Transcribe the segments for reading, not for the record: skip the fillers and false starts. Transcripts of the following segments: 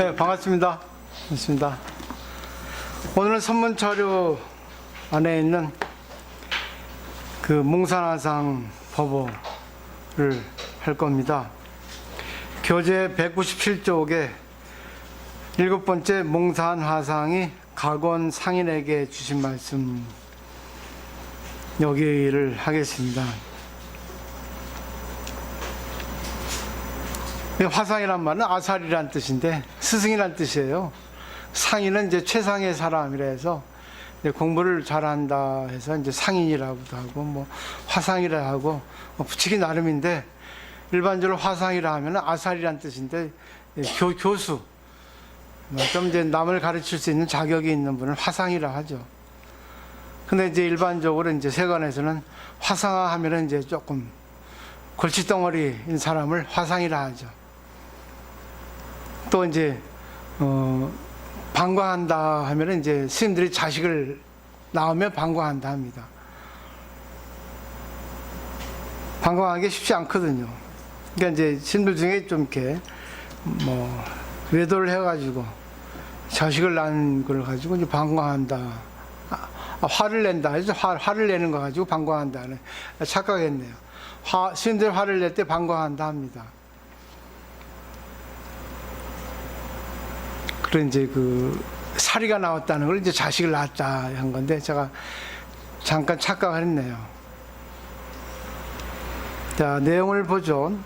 네, 반갑습니다. 반갑습니다. 오늘은 선문자료 안에 있는 그 몽산화상 법어를 할 겁니다. 교재 197쪽에 7번째 몽산화상이 각원 상인에게 주신 말씀, 여기를 하겠습니다. 화상이란 말은 아살이란 뜻인데 스승이란 뜻이에요. 상인은 이제 최상의 사람이라 해서 공부를 잘한다 해서 이제 상인이라고도 하고 뭐 화상이라 하고 붙이기 나름인데, 일반적으로 화상이라 하면 아살이란 뜻인데 교수, 좀 이제 남을 가르칠 수 있는 자격이 있는 분을 화상이라 하죠. 근데 이제 일반적으로 이제 세관에서는 화상화 하면은 이제 조금 골칫덩어리인 사람을 화상이라 하죠. 또 이제 방광한다 하면은 이제 스님들이 자식을 낳으면 방광한다 합니다. 방광하기 쉽지 않거든요. 그러니까 이제 스님들 중에 좀 이렇게 뭐 외도를 해가지고 자식을 낳은 걸 가지고 이제 방광한다, 화를 낸다 해서 화를 내는 거 가지고 방광한다는, 착각했네요. 스님들 화를 낼 때 방광한다 합니다. 그런 이제 그 사리가 나왔다는 걸 이제 자식을 낳았다 한 건데 제가 잠깐 착각을 했네요. 자, 내용을 보죠.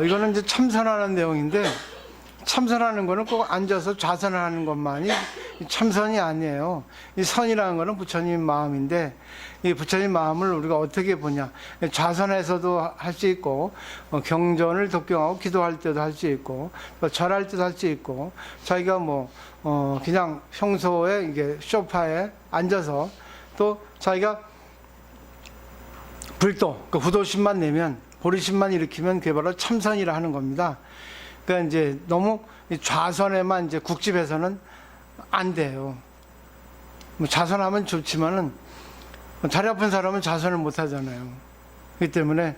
이거는 이제 참선하는 내용인데, 참선하는 거는 꼭 앉아서 좌선을 하는 것만이 참선이 아니에요. 이 선이라는 거는 부처님 마음인데, 이 부처님 마음을 우리가 어떻게 보냐. 좌선에서도 할 수 있고, 경전을 독경하고 기도할 때도 할 수 있고, 또 절할 때도 할 수 있고, 자기가 뭐 그냥 평소에 이게 소파에 앉아서, 또 자기가 불도, 그 후도심만 내면, 보리심만 일으키면 그게 바로 참선이라 하는 겁니다. 그러니까 이제 너무 좌선에만 이제 국집해서는 안 돼요. 뭐 좌선하면 좋지만은 다리 아픈 사람은 좌선을 못 하잖아요. 그렇기 때문에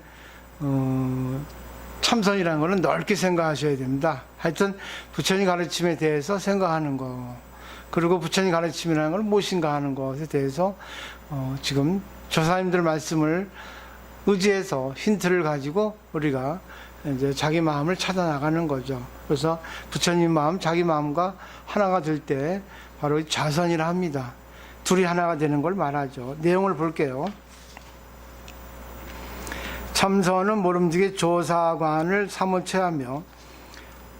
참선이라는 거는 넓게 생각하셔야 됩니다. 하여튼 부처님 가르침에 대해서 생각하는 거, 그리고 부처님 가르침이라는 걸 무엇인가 하는 것에 대해서 지금 조사님들 말씀을 의지해서 힌트를 가지고 우리가 이제 자기 마음을 찾아 나가는 거죠. 그래서 부처님 마음, 자기 마음과 하나가 될 때 바로 좌선이라 합니다. 둘이 하나가 되는 걸 말하죠. 내용을 볼게요. 참선은 모름지기 조사관을 사무체하며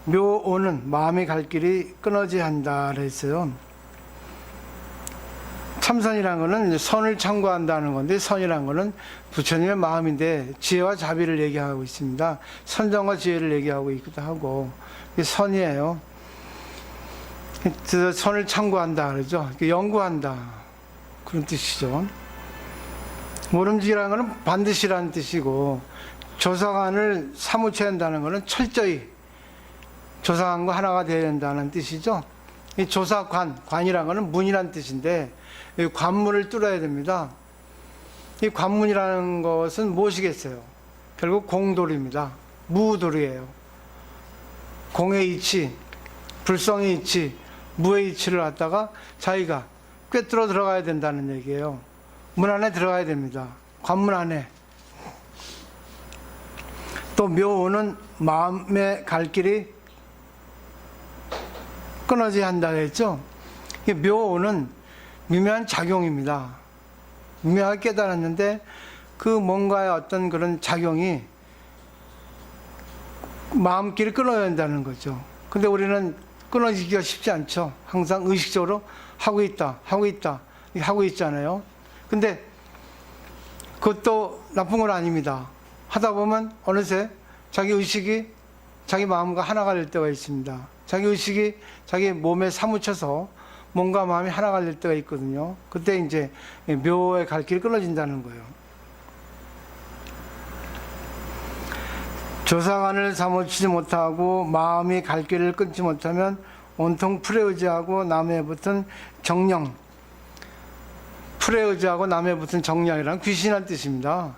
묘오는 마음의 갈 길이 끊어지 한다 그랬어요. 참선이라는 거는 선을 참고한다는 건데, 선이라는 거는 부처님의 마음인데 지혜와 자비를 얘기하고 있습니다. 선정과 지혜를 얘기하고 있기도 하고, 이게 선이에요. 그래서 선을 참고한다 그러죠. 연구한다, 그런 뜻이죠. 모름지기라는 거는 반드시라는 뜻이고, 조사관을 사무체한다는 거는 철저히 조사관과 하나가 되어야 된다는 뜻이죠. 이 관이라는 거는 문이라는 뜻인데, 이 관문을 뚫어야 됩니다. 이 관문이라는 것은 무엇이겠어요? 결국 공돌입니다. 무돌이에요. 공의 이치, 불성의 이치, 무의 이치를 갖다가 자기가 꿰뚫어 들어가야 된다는 얘기예요. 문 안에 들어가야 됩니다. 관문 안에. 또 묘오는 마음의 갈 길이 끊어져야 한다 했죠. 묘오는 미묘한 작용입니다. 미묘하게 깨달았는데 그 뭔가의 어떤 그런 작용이 마음길을 끊어야 한다는 거죠. 근데 우리는 끊어지기가 쉽지 않죠. 항상 의식적으로 하고 있잖아요. 근데 그것도 나쁜 건 아닙니다. 하다 보면 어느새 자기 의식이 자기 마음과 하나가 될 때가 있습니다. 자기 의식이 자기 몸에 사무쳐서 몸과 마음이 하나가 될 때가 있거든요. 그때 이제 묘의 갈 길이 끊어진다는 거예요. 조사관을 사무치지 못하고 마음이 갈 길을 끊지 못하면 온통 풀에 의지하고 남에 붙은 정령, 풀에 의지하고 나무에 붙은 정량이란 귀신이란 뜻입니다.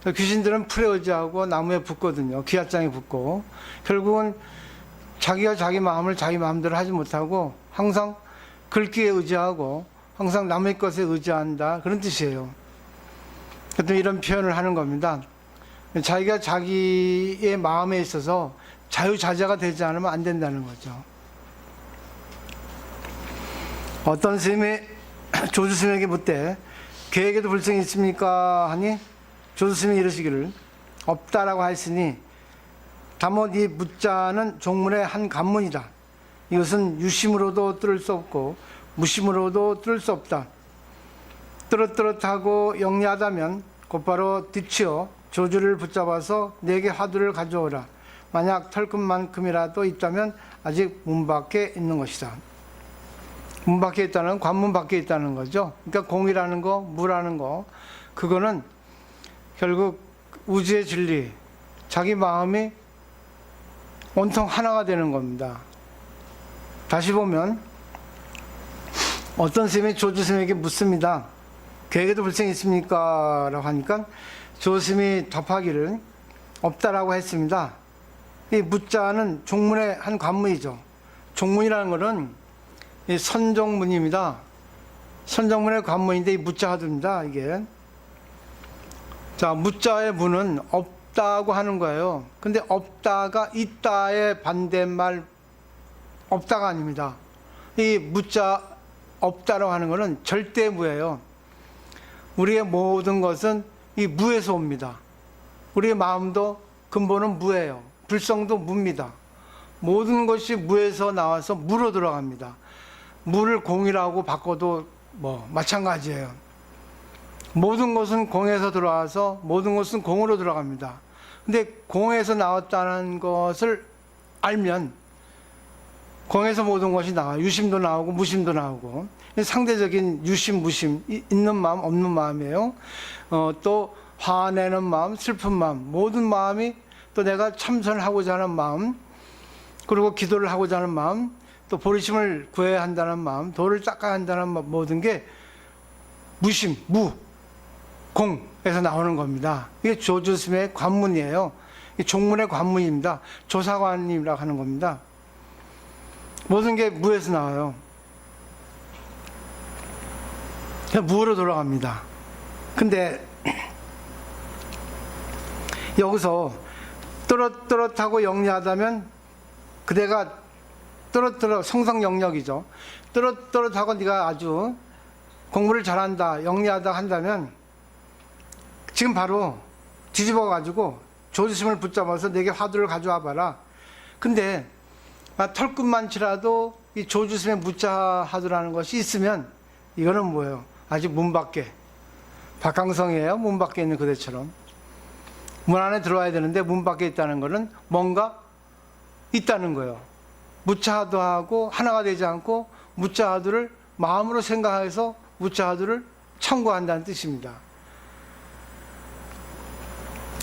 귀신들은 풀에 의지하고 나무에 붙거든요. 귀하장에 붙고 결국은 자기가 자기 마음을 자기 마음대로 하지 못하고 항상 글귀에 의지하고 항상 남의 것에 의지한다, 그런 뜻이에요. 그래서 이런 표현을 하는 겁니다. 자기가 자기의 마음에 있어서 자유자재가 되지 않으면 안 된다는 거죠. 어떤 스님이 조주 스님에게 묻되 계에게도 불성이 있습니까 하니 조주 스님이 이러시기를 없다라고 하였으니 다못 이 묻자는 종문의 한 관문이다. 이것은 유심으로도 뚫을 수 없고 무심으로도 뚫을 수 없다. 뚜렷뚜렷하고 영리하다면 곧바로 뒤치어 조주를 붙잡아서 내게 화두를 가져오라. 만약 털끝만큼이라도 있다면 아직 문 밖에 있는 것이다. 문 밖에 있다는 관문 밖에 있다는 거죠. 그러니까 공이라는 거, 무라는 거, 그거는 결국 우주의 진리, 자기 마음이 온통 하나가 되는 겁니다. 다시 보면 어떤 스님이 조주 스님에게 묻습니다. 계에게도 불성이 있습니까? 라고 하니까 조주 스님이 답하기를 없다라고 했습니다. 이 묻자는 종문의 한 관문이죠. 종문이라는 것은 이 선종문입니다. 선종문의 관문인데 이 묻자하드입니다. 이게. 자, 묻자의 문은 없다고 하는 거예요. 근데 없다가 있다의 반대말 없다가 아닙니다. 이 묻자 없다라고 하는 것은 절대무예요. 우리의 모든 것은 이 무에서 옵니다. 우리의 마음도 근본은 무예요. 불성도 무입니다. 모든 것이 무에서 나와서 무로 들어갑니다. 무를 공이라고 바꿔도 마찬가지예요. 모든 것은 공에서 들어와서 모든 것은 공으로 들어갑니다. 근데 공에서 나왔다는 것을 알면 공에서 모든 것이 나와요. 유심도 나오고 무심도 나오고. 상대적인 유심, 무심, 있는 마음, 없는 마음이에요. 또 화내는 마음, 슬픈 마음, 모든 마음이, 또 내가 참선을 하고자 하는 마음, 그리고 기도를 하고자 하는 마음, 또 보리심을 구해야 한다는 마음, 도를 닦아야 한다는 모든 게 무심, 무, 공에서 나오는 겁니다. 이게 조주스님의 관문이에요. 종문의 관문입니다. 조사관님이라고 하는 겁니다. 모든 게 무에서 나와요. 무로 돌아갑니다. 근데 여기서 또렷또렷하고 영리하다면 그대가 또렷또렷 성성영역이죠. 또렷또렷하고 네가 아주 공부를 잘한다, 영리하다 한다면 지금 바로 뒤집어 가지고 조주심을 붙잡아서 내게 화두를 가져와 봐라. 근데 털끝만치라도 이 조주심에 묻자하두라는 것이 있으면 이거는 뭐예요? 아직 문 밖에, 박강성이에요. 문 밖에 있는 그대처럼. 문 안에 들어와야 되는데 문 밖에 있다는 것은 뭔가 있다는 거예요. 묻자하두하고 하나가 되지 않고 묻자하두를 마음으로 생각해서 묻자하두를 청구한다는 뜻입니다.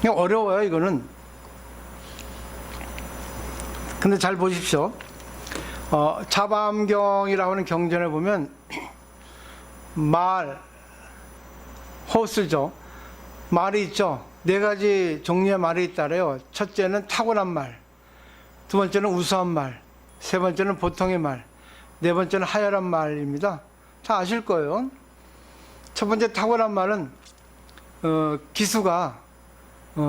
그냥 어려워요, 이거는. 근데 잘 보십시오. 자바암경이라고 하는 경전에 보면 말, 호수죠. 말이 있죠. 네 가지 종류의 말이 있다래요. 첫째는 타고난 말, 두 번째는 우수한 말, 세 번째는 보통의 말, 네 번째는 하열한 말입니다. 다 아실 거예요. 첫 번째 타고난 말은 기수가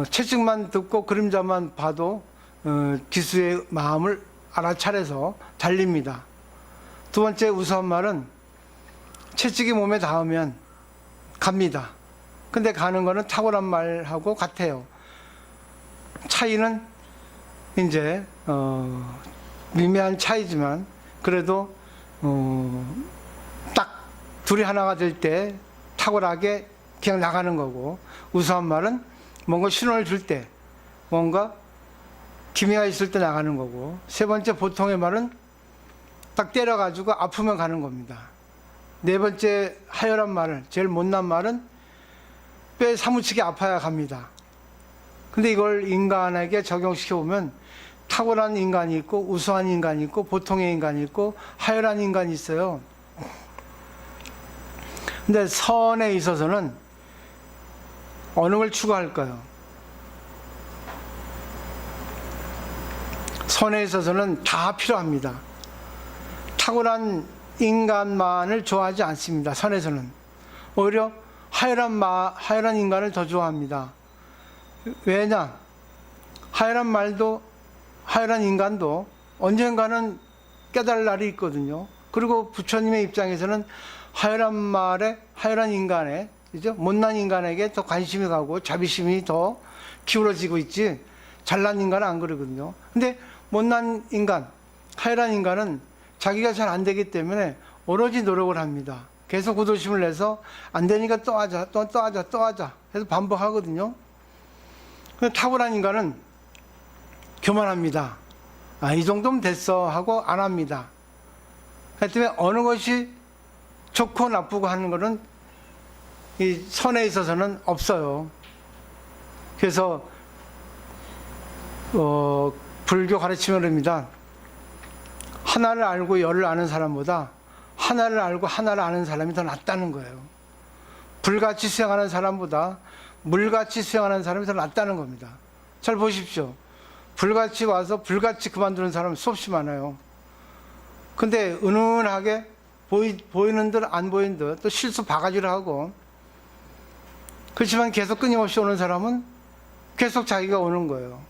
채찍만 듣고 그림자만 봐도 기수의 마음을 알아차려서 달립니다. 두 번째 우수한 말은 채찍이 몸에 닿으면 갑니다. 근데 가는 거는 탁월한 말하고 같아요. 차이는 이제 미미한 차이지만 그래도 딱 둘이 하나가 될 때 탁월하게 그냥 나가는 거고, 우수한 말은 뭔가 신호를 줄 때, 뭔가 기미가 있을 때 나가는 거고, 세 번째 보통의 말은 딱 때려가지고 아프면 가는 겁니다. 네 번째 하열한 말은, 제일 못난 말은 뼈에 사무치게 아파야 갑니다. 근데 이걸 인간에게 적용시켜보면 탁월한 인간이 있고 우수한 인간이 있고 보통의 인간이 있고 하열한 인간이 있어요. 근데 선에 있어서는 어느 걸 추구할까요? 선에 있어서는 다 필요합니다. 탁월한 인간만을 좋아하지 않습니다. 선에서는 오히려 하열한 인간을 더 좋아합니다. 왜냐? 하열한 인간도 언젠가는 깨달을 날이 있거든요. 그리고 부처님의 입장에서는 하열한 인간에, 그죠? 못난 인간에게 더 관심이 가고 자비심이 더 기울어지고 있지, 잘난 인간은 안 그러거든요. 근데 못난 인간, 하열한 인간은 자기가 잘 안 되기 때문에 오로지 노력을 합니다. 계속 구도심을 내서 안 되니까 또 하자, 또 하자 해서 반복하거든요. 근데 탁월한 인간은 교만합니다. 이 정도면 됐어 하고 안 합니다. 그렇기 때문에 어느 것이 좋고 나쁘고 하는 것은 이 선에 있어서는 없어요. 그래서 불교 가르침입니다. 하나를 알고 열을 아는 사람보다 하나를 알고 하나를 아는 사람이 더 낫다는 거예요. 불같이 수행하는 사람보다 물같이 수행하는 사람이 더 낫다는 겁니다. 잘 보십시오. 불같이 와서 불같이 그만두는 사람은 수없이 많아요. 근데 은은하게 보이는 듯 안 보이는 듯 또 실수 바가지를 하고, 그렇지만 계속 끊임없이 오는 사람은 계속 자기가 오는 거예요.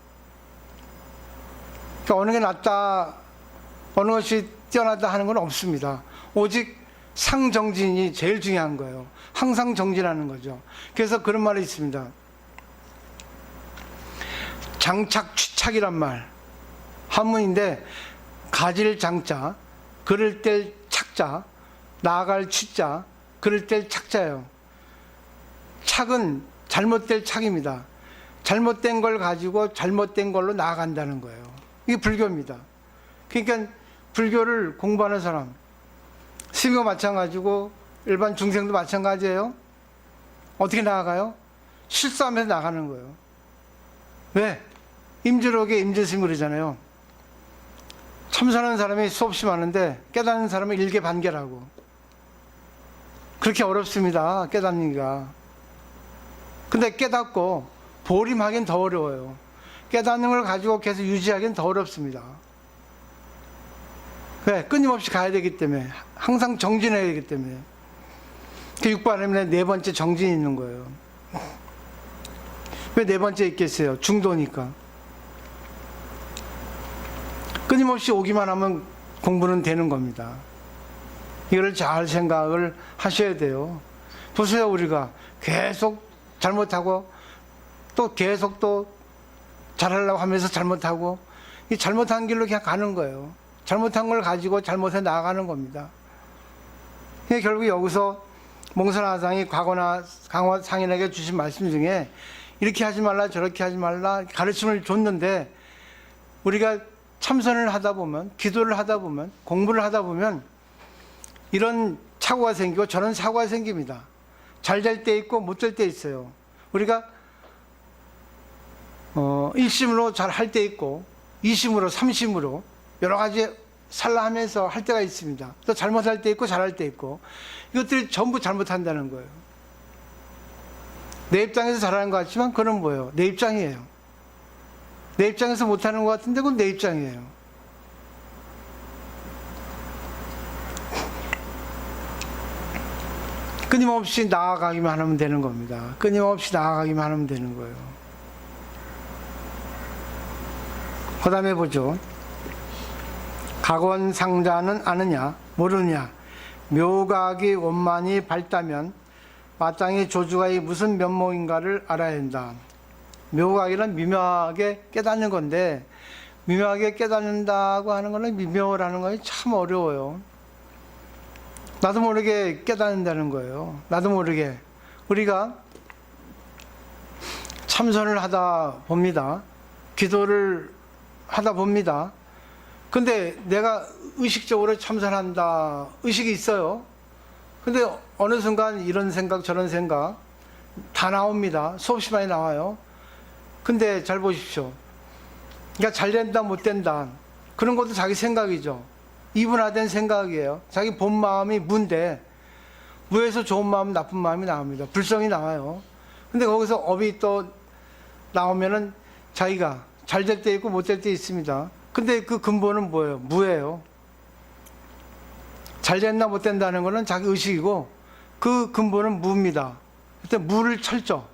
그러니까 어느 게 낫다, 어느 것이 뛰어나다 하는 건 없습니다. 오직 상정진이 제일 중요한 거예요. 항상 정진하는 거죠. 그래서 그런 말이 있습니다. 장착취착이란 말, 한문인데 가질 장자, 그럴 때 착자, 나아갈 취자, 그럴 때 착자예요. 착은 잘못될 착입니다. 잘못된 걸 가지고 잘못된 걸로 나아간다는 거예요. 이게 불교입니다. 그러니까 불교를 공부하는 사람, 스님과 마찬가지고 일반 중생도 마찬가지예요. 어떻게 나아가요? 실수하면서 나가는 거예요. 왜? 임주록에 임재스님 그러잖아요. 참선하는 사람이 수없이 많은데 깨닫는 사람은 일개반개라고. 그렇게 어렵습니다, 깨닫기가. 근데 깨닫고 보림하기는 더 어려워요. 깨닫는 걸 가지고 계속 유지하기는 더 어렵습니다. 왜? 끊임없이 가야 되기 때문에, 항상 정진해야 되기 때문에. 그 육바람에 네 번째 정진이 있는 거예요. 왜 네 번째 있겠어요? 중도니까. 끊임없이 오기만 하면 공부는 되는 겁니다. 이걸 잘 생각을 하셔야 돼요. 보세요, 우리가 계속 잘못하고 또 계속 또 잘하려고 하면서 잘못하고, 이 잘못한 길로 그냥 가는 거예요. 잘못한 걸 가지고 잘못해 나아가는 겁니다. 결국 여기서 몽선화상이 과거나 강화상인에게 주신 말씀 중에 이렇게 하지 말라 저렇게 하지 말라 가르침을 줬는데, 우리가 참선을 하다 보면, 기도를 하다 보면, 공부를 하다 보면 이런 착오가 생기고 저런 사고가 생깁니다. 잘 될 때 있고 못 될 때 있어요. 우리가 일심으로 잘 할 때 있고 이심으로 삼심으로 여러 가지 살라하면서 할 때가 있습니다. 또 잘못할 때 있고 잘할 때 있고, 이것들이 전부 잘못한다는 거예요. 내 입장에서 잘하는 것 같지만 그건 뭐예요? 내 입장이에요. 내 입장에서 못하는 것 같은데 그건 내 입장이에요. 끊임없이 나아가기만 하면 되는 겁니다. 끊임없이 나아가기만 하면 되는 거예요. 그 다음에 보죠. 각원상자는 아느냐 모르느냐, 묘각이 원만히 밝다면 마땅히 조주가 이 무슨 면목인가를 알아야 한다. 묘각이란 미묘하게 깨닫는 건데, 미묘하게 깨닫는다고 하는 거는 미묘라는 것이 참 어려워요. 나도 모르게 깨닫는다는 거예요. 나도 모르게. 우리가 참선을 하다 봅니다. 기도를 하다 봅니다. 근데 내가 의식적으로 참선한다, 의식이 있어요. 근데 어느 순간 이런 생각 저런 생각 다 나옵니다. 수없이 많이 나와요. 근데 잘 보십시오. 그러니까 잘 된다 못 된다 그런 것도 자기 생각이죠. 이분화된 생각이에요. 자기 본 마음이 무인데, 무에서 좋은 마음 나쁜 마음이 나옵니다. 불성이 나와요. 근데 거기서 업이 또 나오면은 자기가 잘 될 때 있고 못 될 때 있습니다. 근데 그 근본은 뭐예요? 무예요. 잘 됐나 못 된다는 거는 자기 의식이고 그 근본은 무입니다. 그때 무를 철저.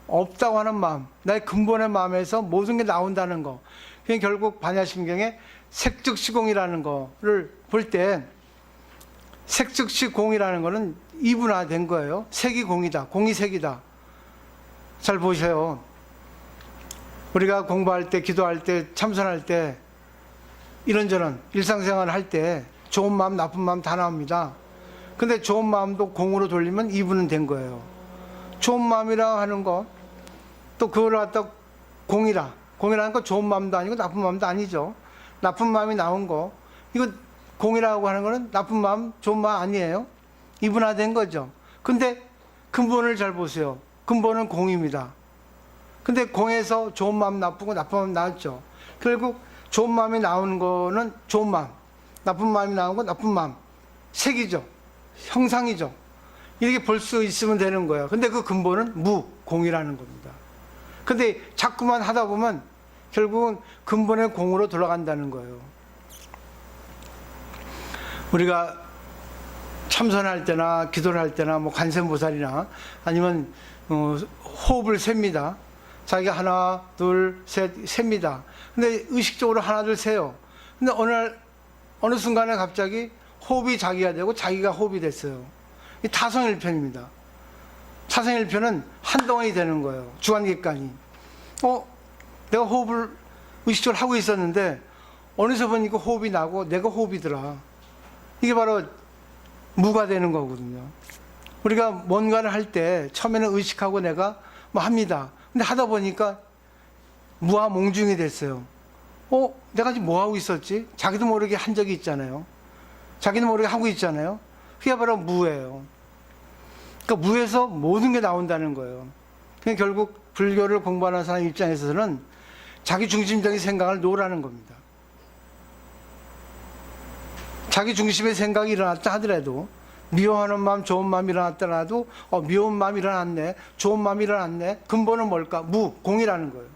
없다고 하는 마음, 나의 근본의 마음에서 모든 게 나온다는 거. 그게 결국 반야심경의 색즉시공이라는 거를 볼 때 색즉시공이라는 거는 이분화된 거예요. 색이 공이다. 공이 색이다. 잘 보세요. 우리가 공부할 때, 기도할 때, 참선할 때 이런저런 일상생활 할 때 좋은 마음, 나쁜 마음 다 나옵니다. 근데 좋은 마음도 공으로 돌리면 이분은 된 거예요. 좋은 마음이라 하는 거, 또 그걸 갖다 공이라는 건 좋은 마음도 아니고 나쁜 마음도 아니죠. 나쁜 마음이 나온 거, 이거 공이라고 하는 거는 나쁜 마음, 좋은 마음 아니에요. 이분화된 거죠. 근데 근본을 잘 보세요. 근본은 공입니다. 근데 공에서 좋은 마음 나쁘고 나쁜 마음 나왔죠. 결국 좋은 마음이 나오는 거는 좋은 마음, 나쁜 마음이 나온 건 나쁜 마음, 색이죠. 형상이죠. 이렇게 볼 수 있으면 되는 거예요. 근데 그 근본은 무, 공이라는 겁니다. 근데 자꾸만 하다 보면 결국은 근본의 공으로 돌아간다는 거예요. 우리가 참선할 때나 기도를 할 때나 뭐 관세음보살이나 아니면 호흡을 셉니다. 자기가 하나, 둘, 셋 셉니다. 근데 의식적으로 하나, 둘 세요. 근데 어느 순간에 갑자기 호흡이 자기가 되고 자기가 호흡이 됐어요. 이 타성일편입니다. 타성일편은 한 덩어리 되는 거예요. 주관객관이. 내가 호흡을 의식적으로 하고 있었는데 어느새 보니까 호흡이 나고 내가 호흡이더라. 이게 바로 무가 되는 거거든요. 우리가 뭔가를 할 때 처음에는 의식하고 내가 뭐 합니다. 근데 하다 보니까 무와 몽중이 됐어요. 내가 지금 뭐 하고 있었지? 자기도 모르게 한 적이 있잖아요. 자기도 모르게 하고 있잖아요. 그게 바로 무예요. 그러니까 무에서 모든 게 나온다는 거예요. 그러니까 결국 불교를 공부하는 사람 입장에서는 자기 중심적인 생각을 놓으라는 겁니다. 자기 중심의 생각이 일어났다 하더라도 미워하는 마음, 좋은 마음이 일어났더라도 미운 마음이 일어났네, 좋은 마음이 일어났네. 근본은 뭘까? 무, 공이라는 거예요.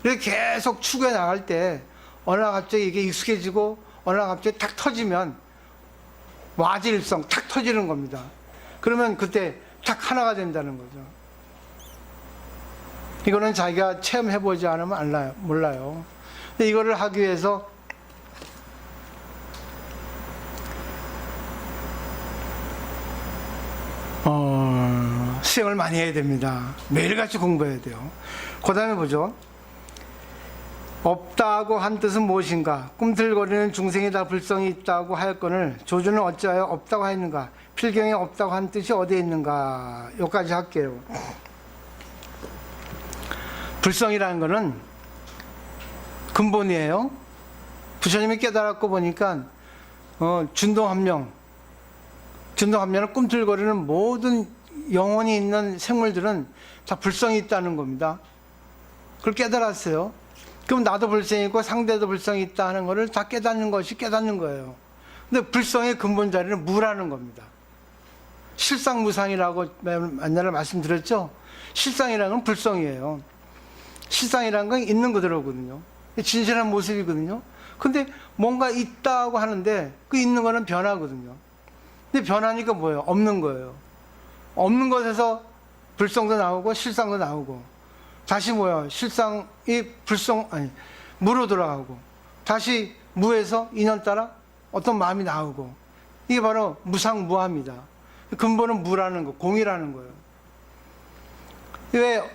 이렇게 계속 추구해 나갈 때 어느 날 갑자기 이게 익숙해지고 어느 날 갑자기 탁 터지면 와지일성 탁 터지는 겁니다. 그러면 그때 탁 하나가 된다는 거죠. 이거는 자기가 체험해보지 않으면 몰라요. 근데 이거를 하기 위해서 수행을 많이 해야 됩니다. 매일같이 공부해야 돼요. 그 다음에 보죠. 없다고 한 뜻은 무엇인가? 꿈틀거리는 중생이 다 불성이 있다고 하였거늘 조주는 어찌하여 없다고 하였는가? 필경에 없다고 한 뜻이 어디에 있는가? 여기까지 할게요. 불성이라는 것은 근본이에요. 부처님이 깨달았고 보니까 준동합령, 준동합령은 꿈틀거리는 모든 영혼이 있는 생물들은 다 불성이 있다는 겁니다. 그걸 깨달았어요. 그럼 나도 불성이 있고 상대도 불성이 있다 하는 것을 다 깨닫는 것이 깨닫는 거예요. 근데 불성의 근본 자리는 무라는 겁니다. 실상무상이라고 옛날에 말씀드렸죠. 실상이라는 건 불성이에요. 실상이라는 건 있는 그대로거든요. 진실한 모습이거든요. 근데 뭔가 있다고 하는데 그 있는 거는 변하거든요. 근데 변하니까 뭐예요? 없는 거예요. 없는 것에서 불성도 나오고 실상도 나오고 다시 뭐예요? 실상이 무로 돌아가고 다시 무에서 인연 따라 어떤 마음이 나오고 이게 바로 무상무합니다. 근본은 무라는 거, 공이라는 거예요. 왜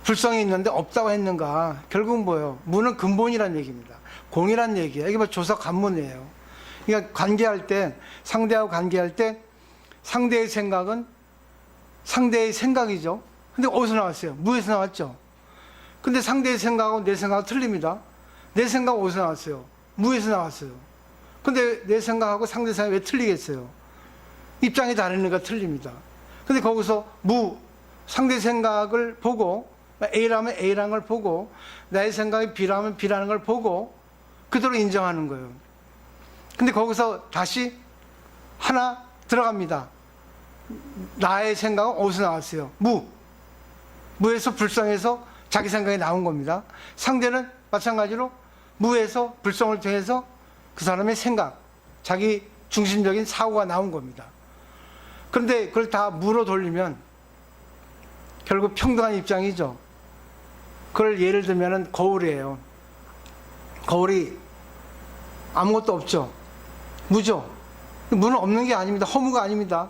불성이 있는데 없다고 했는가? 결국은 뭐예요? 무는 근본이란 얘기입니다. 공이란 얘기예요. 이게 바로 조사관문이에요. 그러니까 관계할 때, 상대하고 관계할 때 상대의 생각은 상대의 생각이죠. 근데 어디서 나왔어요? 무에서 나왔죠. 근데 상대의 생각하고 내 생각은 틀립니다. 내 생각은 어디서 나왔어요? 무에서 나왔어요. 근데 내 생각하고 상대 생각이 왜 틀리겠어요? 입장이 다르니까 틀립니다. 근데 거기서 상대 생각을 보고 A라면 A라는 걸 보고 나의 생각이 B라면 B라는 걸 보고 그대로 인정하는 거예요. 근데 거기서 다시 하나 들어갑니다. 나의 생각은 어디서 나왔어요? 무에서 불성에서 자기 생각이 나온 겁니다. 상대는 마찬가지로 무에서 불성을 통해서 그 사람의 생각, 자기 중심적인 사고가 나온 겁니다. 그런데 그걸 다 무로 돌리면 결국 평등한 입장이죠. 그걸 예를 들면 거울이에요. 거울이 아무것도 없죠. 무죠. 무는 없는 게 아닙니다. 허무가 아닙니다.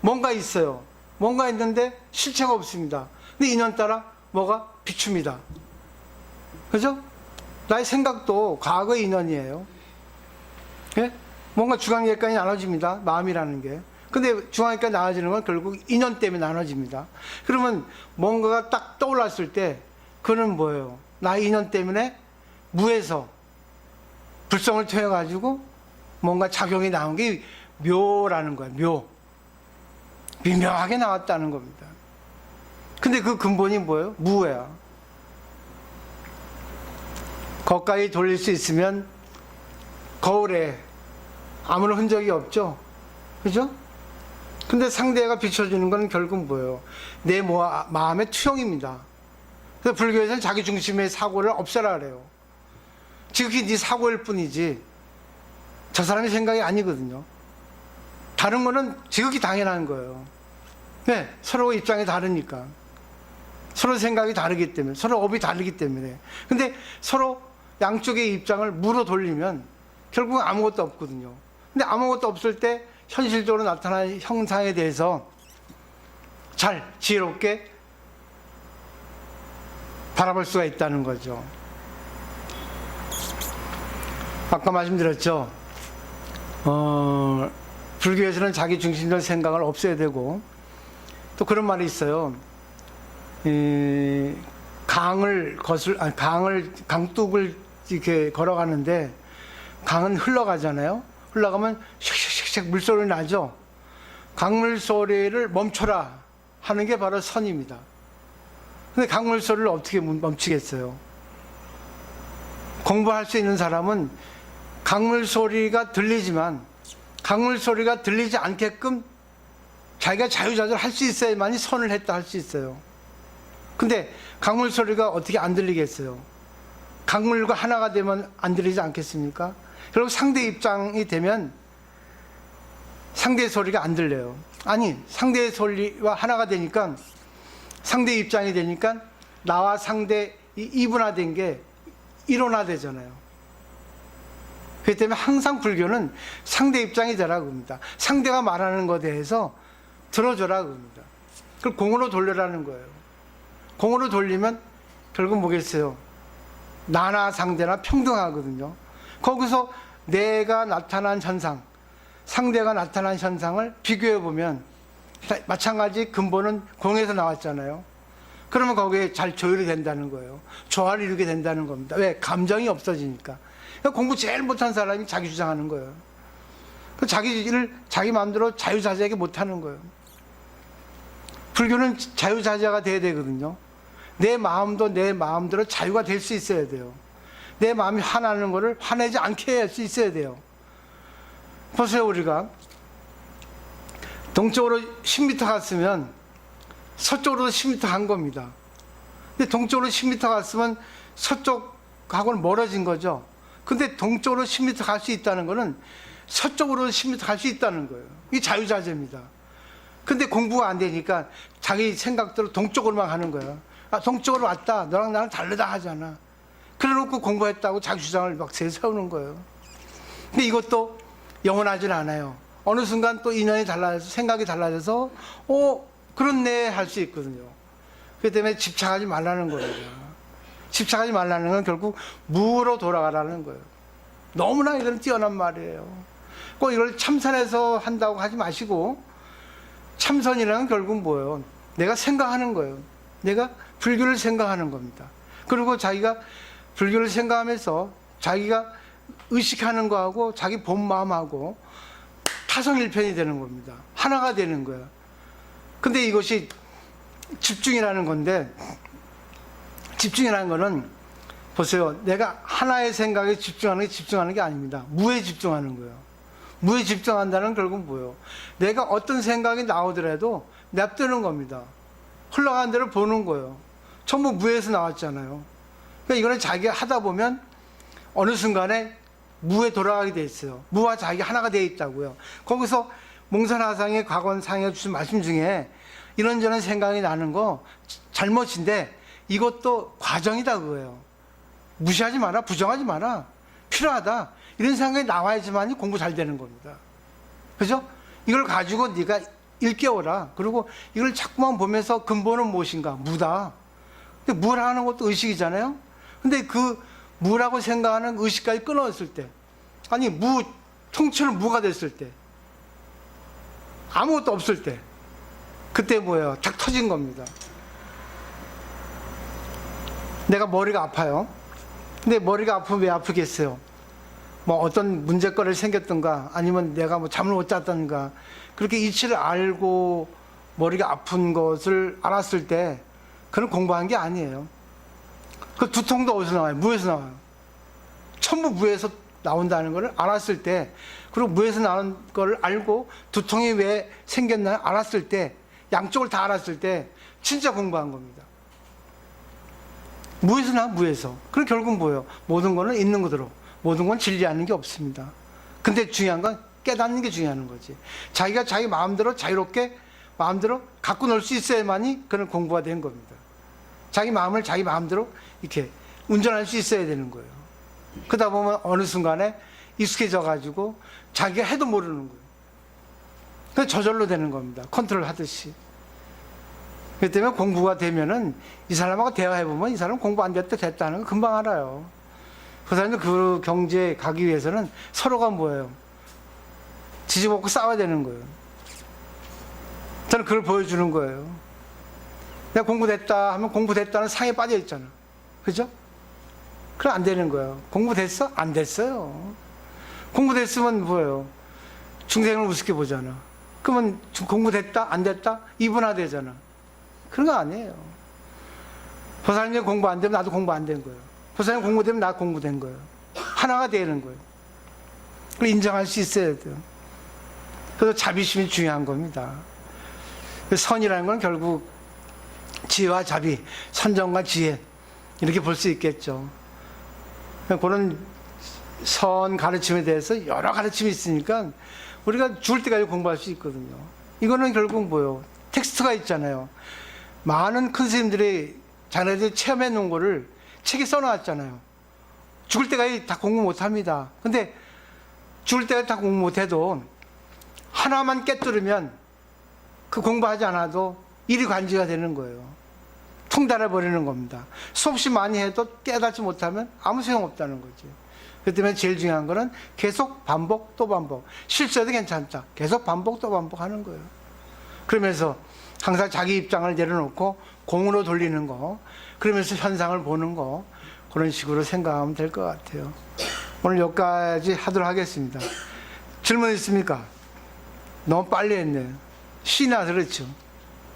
뭔가 있어요. 뭔가 있는데 실체가 없습니다. 근데 인연 따라 뭐가 비춥니다. 그죠? 나의 생각도 과거의 인연이에요. 예? 뭔가 중앙일까지 나눠집니다. 마음이라는 게. 근데 중앙일까지 나눠지는 건 결국 인연 때문에 나눠집니다. 그러면 뭔가가 딱 떠올랐을 때 그는 뭐예요? 나의 인연 때문에 무에서 불성을 통해 가지고 뭔가 작용이 나온 게 묘라는 거예요. 묘. 미묘하게 나왔다는 겁니다. 근데 그 근본이 뭐예요? 무야. 거기까지 돌릴 수 있으면 거울에 아무런 흔적이 없죠. 그죠? 근데 상대가 비춰주는 건 결국 뭐예요? 내 마음의 투영입니다. 그래서 불교에서는 자기 중심의 사고를 없애라 그래요. 지극히 네 사고일 뿐이지 저 사람의 생각이 아니거든요. 다른 거는 지극히 당연한 거예요. 네, 서로 입장이 다르니까. 서로 생각이 다르기 때문에, 서로 업이 다르기 때문에. 근데 서로 양쪽의 입장을 무로 돌리면 결국 아무것도 없거든요. 근데 아무것도 없을 때 현실적으로 나타나는 형상에 대해서 잘 지혜롭게 바라볼 수가 있다는 거죠. 아까 말씀드렸죠. 불교에서는 자기 중심적 생각을 없애야 되고, 또 그런 말이 있어요. 강둑을 이렇게 걸어가는데 강은 흘러가잖아요. 흘러가면 슉슉슉슉 물소리 나죠. 강물 소리를 멈춰라 하는 게 바로 선입니다. 근데 강물 소리를 어떻게 멈추겠어요? 공부할 수 있는 사람은 강물 소리가 들리지만 강물 소리가 들리지 않게끔 자기가 자유자재로 할 수 있어야만이 선을 했다 할 수 있어요. 근데 강물 소리가 어떻게 안 들리겠어요? 강물과 하나가 되면 안 들리지 않겠습니까? 결국 상대 입장이 되면 상대의 소리가 안 들려요. 아니, 상대의 소리와 하나가 되니까, 상대 입장이 되니까 나와 상대 이분화된 게 일원화되잖아요. 그렇기 때문에 항상 불교는 상대 입장이 되라고 합니다. 상대가 말하는 것에 대해서 들어줘라고 합니다. 그걸 공으로 돌려라는 거예요. 공으로 돌리면 결국 뭐겠어요? 나나 상대나 평등하거든요. 거기서 내가 나타난 현상, 상대가 나타난 현상을 비교해 보면 마찬가지 근본은 공에서 나왔잖아요. 그러면 거기에 잘 조율이 된다는 거예요. 조화를 이루게 된다는 겁니다. 왜? 감정이 없어지니까. 공부 제일 못한 사람이 자기 주장하는 거예요. 자기 일을 자기 마음대로 자유자재하게 못하는 거예요. 불교는 자유자재가 돼야 되거든요. 내 마음도 내 마음대로 자유가 될 수 있어야 돼요. 내 마음이 화나는 거를 화내지 않게 할 수 있어야 돼요. 보세요, 우리가 동쪽으로 10m 갔으면 서쪽으로 10m 간 겁니다. 근데 동쪽으로 10m 갔으면 서쪽하고는 멀어진 거죠. 근데 동쪽으로 10m 갈 수 있다는 거는 서쪽으로 10m 갈 수 있다는 거예요. 이게 자유자재입니다. 근데 공부가 안 되니까 자기 생각대로 동쪽으로만 가는 거예요. 아, 동쪽으로 왔다. 너랑 나랑 다르다 하잖아. 그래 놓고 공부했다고 자기 주장을 막 세우는 거예요. 근데 이것도 영원하진 않아요. 어느 순간 또 인연이 달라져서, 생각이 달라져서, 그렇네 할 수 있거든요. 그렇기 때문에 집착하지 말라는 거예요. 집착하지 말라는 건 결국 무로 돌아가라는 거예요. 너무나 이건 뛰어난 말이에요. 꼭 이걸 참선해서 한다고 하지 마시고, 참선이라는 결국 뭐예요? 내가 생각하는 거예요. 내가 불교를 생각하는 겁니다. 그리고 자기가 불교를 생각하면서 자기가 의식하는 거하고 자기 본 마음하고 타성일편이 되는 겁니다. 하나가 되는 거예요. 근데 이것이 집중이라는 건데, 집중이라는 거는 보세요. 내가 하나의 생각에 집중하는 게 아닙니다. 무에 집중하는 거예요. 무에 집중한다는 결국은 뭐예요? 내가 어떤 생각이 나오더라도 냅두는 겁니다. 흘러가는 대로 보는 거예요. 전부 무에서 나왔잖아요. 그러니까 이거는 자기가 하다 보면 어느 순간에 무에 돌아가게 돼 있어요. 무와 자기가 하나가 되어 있다고요. 거기서 몽산화상의 과건상에 주신 말씀 중에 이런저런 생각이 나는 거 잘못인데 이것도 과정이다 그거예요. 무시하지 마라, 부정하지 마라, 필요하다 이런 생각이 나와야지만 공부 잘 되는 겁니다. 그죠? 이걸 가지고 네가 일깨워라. 그리고 이걸 자꾸만 보면서 근본은 무엇인가? 무다. 근데 무라는 것도 의식이잖아요. 근데 그 무라고 생각하는 의식까지 끊어졌을 때, 아니 무 통째로 무가 됐을 때, 아무것도 없을 때, 그때 뭐예요? 탁 터진 겁니다. 내가 머리가 아파요. 근데 머리가 아프면 왜 아프겠어요? 뭐 어떤 문제거리가 생겼던가, 아니면 내가 뭐 잠을 못 잤던가, 그렇게 이치를 알고 머리가 아픈 것을 알았을 때, 그건 공부한 게 아니에요. 그 두통도 어디서 나와요? 무에서 나와요. 전부 무에서 나온다는 것을 알았을 때, 그리고 무에서 나오는 것을 알고 두통이 왜 생겼나 알았을 때, 양쪽을 다 알았을 때 진짜 공부한 겁니다. 무에서 나 무에서. 그럼 결국 뭐예요? 모든 거는 있는 그대로, 모든 건 진리하는 게 없습니다. 근데 중요한 건 깨닫는 게 중요한 거지. 자기가 자기 마음대로 자유롭게 마음대로 갖고 놀 수 있어야만이 그런 공부가 된 겁니다. 자기 마음을 자기 마음대로 이렇게 운전할 수 있어야 되는 거예요. 그러다 보면 어느 순간에 익숙해져 가지고 자기가 해도 모르는 거예요. 그래서 저절로 되는 겁니다. 컨트롤 하듯이. 그렇기 때문에 공부가 되면은 이 사람하고 대화해보면 이 사람 공부 안 됐다 됐다는 거 금방 알아요. 그 사람들 그 경지에 가기 위해서는 서로가 뭐예요? 지지먹고 싸워야 되는 거예요. 저는 그걸 보여주는 거예요. 내가 공부됐다 하면 공부됐다는 상에 빠져 있잖아. 그죠? 그럼 안 되는 거예요. 공부됐어? 안 됐어요. 공부됐으면 뭐예요? 중생을 우습게 보잖아. 그러면 공부됐다? 안 됐다? 이분화되잖아. 그런 거 아니에요. 보살님 공부 안 되면 나도 공부 안 된 거예요. 보살님 공부되면 나 공부된 거예요. 하나가 되는 거예요. 그걸 인정할 수 있어야 돼요. 그래서 자비심이 중요한 겁니다. 선이라는 건 결국 지혜와 자비, 선정과 지혜 이렇게 볼 수 있겠죠. 그런 선 가르침에 대해서 여러 가르침이 있으니까 우리가 죽을 때까지 공부할 수 있거든요. 이거는 결국 뭐예요? 텍스트가 있잖아요. 많은 큰 스님들이 자네들이 체험해 놓은 거를 책에 써놨잖아요. 죽을 때까지 다 공부 못합니다. 근데 죽을 때까지 다 공부 못해도 하나만 깨뜨리면 그 공부하지 않아도 일이관지가 되는 거예요. 통달해 버리는 겁니다. 수없이 많이 해도 깨닫지 못하면 아무 소용없다는 거죠. 그렇기 때문에 제일 중요한 거는 계속 반복 또 반복. 실수해도 괜찮다. 계속 반복 또 반복하는 거예요. 그러면서 항상 자기 입장을 내려놓고 공으로 돌리는 거, 그러면서 현상을 보는 거, 그런 식으로 생각하면 될 것 같아요. 오늘 여기까지 하도록 하겠습니다. 질문 있습니까? 너무 빨리 했네요. 신이 나서 그렇죠.